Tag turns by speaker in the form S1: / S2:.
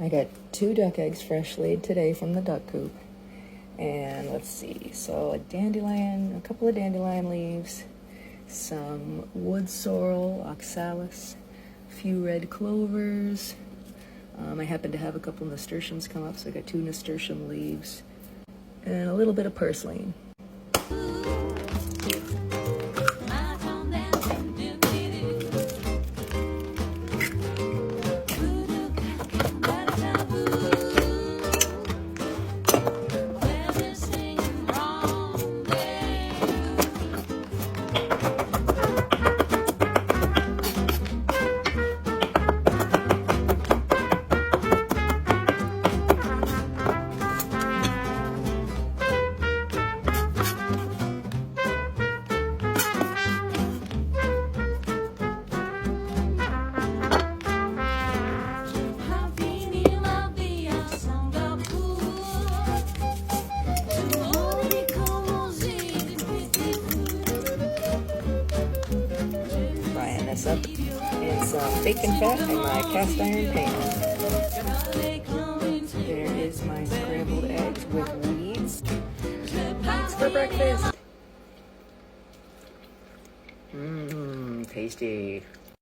S1: I got 2 duck eggs fresh laid today from the duck coop. And let's see, so a couple of dandelion leaves, some wood sorrel, oxalis, a few red clovers. I happen to have a couple nasturtiums come up, so I got 2 nasturtium leaves, and a little bit of purslane. Frying this up in some bacon fat in my cast iron pan. There is my scrambled eggs with weeds. Thanks for breakfast. Mmm, tasty.